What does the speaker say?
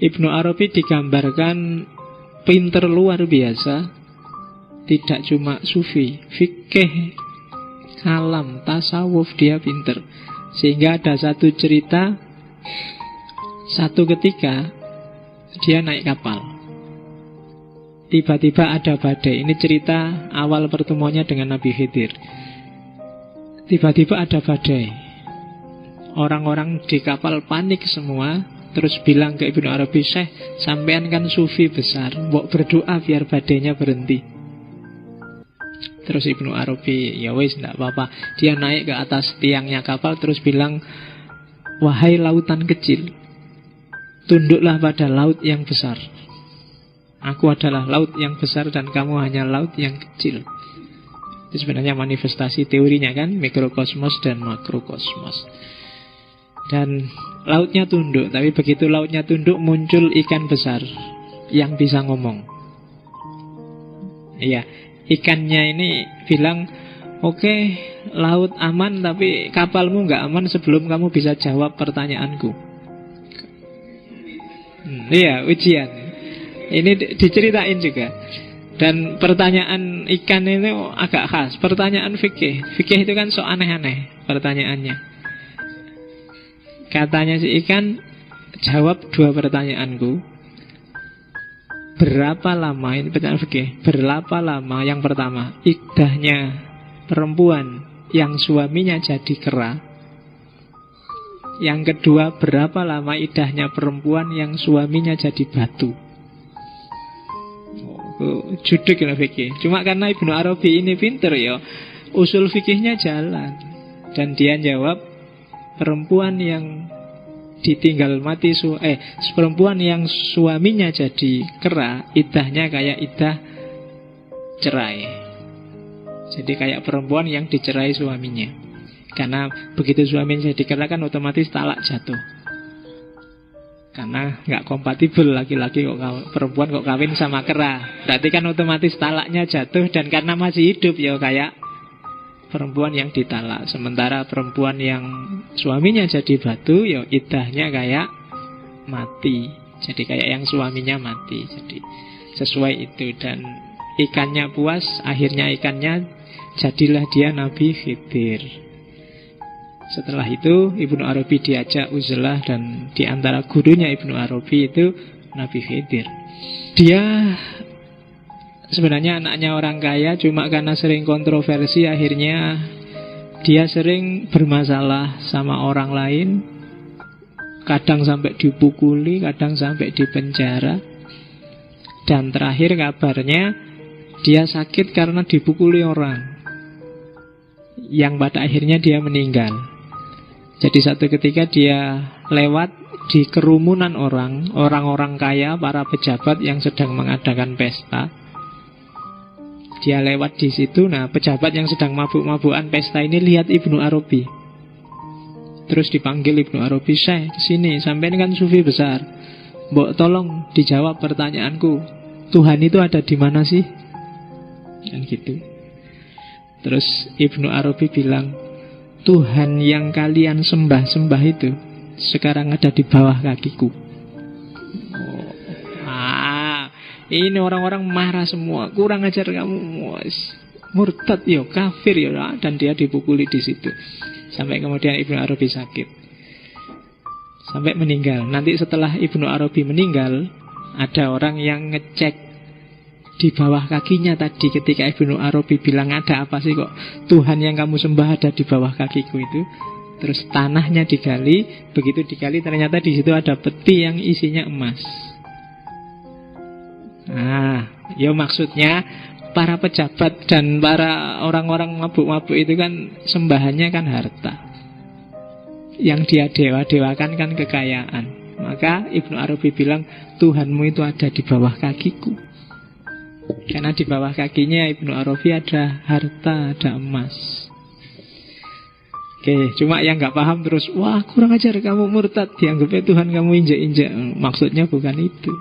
Ibnu Arabi digambarkan pinter luar biasa. Tidak cuma sufi, fikih, kalam, tasawuf dia pinter. Sehingga ada satu cerita, satu ketika dia naik kapal. Tiba-tiba ada badai. Ini cerita awal pertemuannya dengan Nabi Khidir. Tiba-tiba ada badai. Orang-orang di kapal panik semua. Terus bilang ke Ibnu Arabi, Syekh, sampean kan sufi besar, mbok berdoa biar badainya berhenti. Terus Ibnu Arabi, ya wis, tidak apa-apa. Dia naik ke atas tiangnya kapal, terus bilang, wahai lautan kecil, tunduklah pada laut yang besar. Aku adalah laut yang besar dan kamu hanya laut yang kecil. Itu sebenarnya manifestasi teorinya kan, mikrokosmos dan makrokosmos. Dan lautnya tunduk, tapi begitu lautnya tunduk muncul ikan besar yang bisa ngomong. Iya, ikannya ini bilang, oke, laut aman tapi kapalmu nggak aman sebelum kamu bisa jawab pertanyaanku. Iya, ujian. Ini diceritain juga. Dan pertanyaan ikan ini agak khas. Pertanyaan fikih. Fikih itu kan so aneh-aneh pertanyaannya. Katanya si ikan, jawab dua pertanyaanku. Berapa lama, ini pertanyaan fikih, berapa lama yang pertama iddahnya perempuan yang suaminya jadi kera? Yang kedua, berapa lama iddahnya perempuan yang suaminya jadi batu? Judek lah fikih. Cuma karena Ibnu Arabi ini pinter ya, usul fikihnya jalan. Dan dia jawab, perempuan yang ditinggal mati perempuan yang suaminya jadi kera, iddahnya kayak iddah cerai. Jadi kayak perempuan yang dicerai suaminya. Karena begitu suaminya jadi kera kan otomatis talak jatuh. Karena nggak kompatibel laki-laki perempuan kok kawin sama kera. Berarti kan otomatis talaknya jatuh. Dan karena masih hidup ya kayak perempuan yang ditalak. Sementara perempuan yang suaminya jadi batu, ya iddahnya kayak mati. Jadi kayak yang suaminya mati. Jadi sesuai itu. Dan ikannya puas, akhirnya ikannya jadilah dia Nabi Khidir. Setelah itu Ibnu Arabi diajak uzlah, dan diantara gurunya Ibnu Arabi itu Nabi Khidir. Dia sebenarnya anaknya orang kaya, cuma karena sering kontroversi akhirnya dia sering bermasalah sama orang lain. Kadang sampai dipukuli, kadang sampai dipenjara. Dan terakhir kabarnya dia sakit karena dipukuli orang, yang pada akhirnya dia meninggal. Jadi satu ketika dia lewat di kerumunan orang-orang kaya, para pejabat yang sedang mengadakan pesta. Dia lewat di situ. Nah, pejabat yang sedang mabuk-mabukan pesta ini lihat Ibnu Arabi. Terus dipanggil Ibnu Arabi, Syekh, kesini, sampean kan sufi besar. Mbok tolong dijawab pertanyaanku. Tuhan itu ada di mana sih? Dan gitu. Terus Ibnu Arabi bilang, Tuhan yang kalian sembah-sembah itu sekarang ada di bawah kakiku. Ini orang-orang marah semua. Kurang ajar kamu, murtad yo, kafir yo. Dan dia dipukuli di situ. Sampai kemudian Ibnu Arabi sakit, sampai meninggal. Nanti setelah Ibnu Arabi meninggal, ada orang yang ngecek di bawah kakinya tadi ketika Ibnu Arabi bilang, ada apa sih kok Tuhan yang kamu sembah ada di bawah kakiku itu. Terus tanahnya digali. Begitu digali ternyata di situ ada peti yang isinya emas. Nah, ya maksudnya para pejabat dan para orang-orang mabuk-mabuk itu kan sembahannya kan harta. Yang dia dewa-dewakan kan kekayaan. Maka Ibnu Arabi bilang, Tuhanmu itu ada di bawah kakiku. Karena di bawah kakinya Ibnu Arabi ada harta, ada emas. Oke, cuma yang gak paham terus, wah kurang ajar kamu murtad, dianggapnya Tuhan kamu injek-injek. Maksudnya bukan itu.